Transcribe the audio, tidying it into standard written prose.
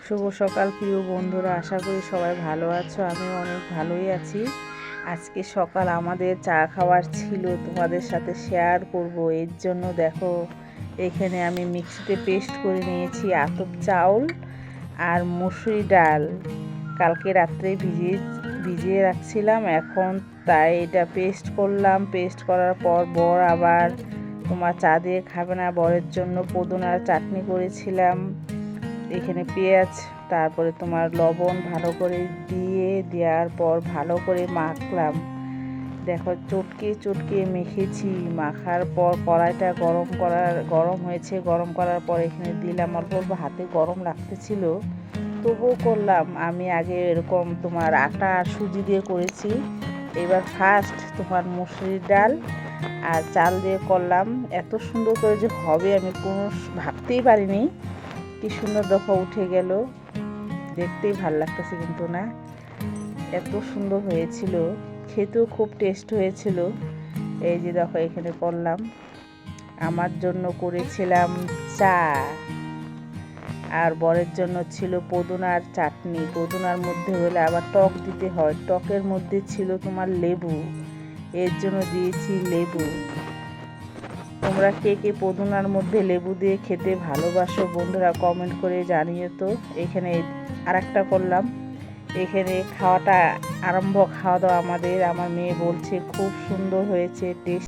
শুভ সকাল প্রিয় বন্ধুরা, আশা করি সবাই ভালো আছো। আমিও অনেক ভালোই আছি। আজকে সকাল আমাদের চা খাওয়ার ছিল, তোমাদের সাথে শেয়ার করব। এর জন্য দেখো এখানে আমি মিক্সিতে পেস্ট করে নিয়েছি আতপ চাউল আর মসুরি ডাল। কালকে রাত্রে ভিজিয়ে রাখছিলাম, এখন তাই এটা পেস্ট করলাম। পেস্ট করার পর বর আবার তোমার চা দিয়ে খাবে না, বরের জন্য পুদিনার চাটনি করেছিলাম। এখানে পেঁয়াজ, তারপরে তোমার লবণ ভালো করে দেওয়ার পর ভালো করে মাখলাম। দেখো চটকে মেখেছি। মাখার পর কড়াইটা গরম হয়েছে। গরম করার পর এখানে দিলাম। অল্প অল্প হাতে গরম লাগতেছিল, তবুও করলাম। আমি আগে এরকম তোমার আটা আর সুজি দিয়ে করেছি, এবার ফার্স্ট তোমার মসুরির ডাল আর চাল দিয়ে করলাম। এত সুন্দর করে যে হবে আমি কোনো ভাবতেই পারিনি। কি সুন্দর দেখো উঠে গেল, দেখতেই ভাল লাগতেছে কিন্তু না, এত সুন্দর হয়েছিল, খেতেও খুব টেস্ট হয়েছিল। এই যে দেখো এখানে করলাম। আমার জন্য করেছিলাম চা, আর বরের জন্য ছিল পুদিনার চাটনি। পুদিনার মধ্যে হলে আবার টক দিতে হয়, টকের মধ্যে ছিল তোমার লেবু, এর জন্য দিয়েছি লেবু। তোমরা কে কে পুদিনার মধ্যে লেবু দিয়ে খেতে ভালোবাসো বন্ধুরা, কমেন্ট করে জানিয়ে তো। এখানে আরেকটা করলাম। এখানে খাওয়া দাওয়া আমাদের। আমার মেয়ে বলছে খুব সুন্দর হয়েছে, টেস্ট।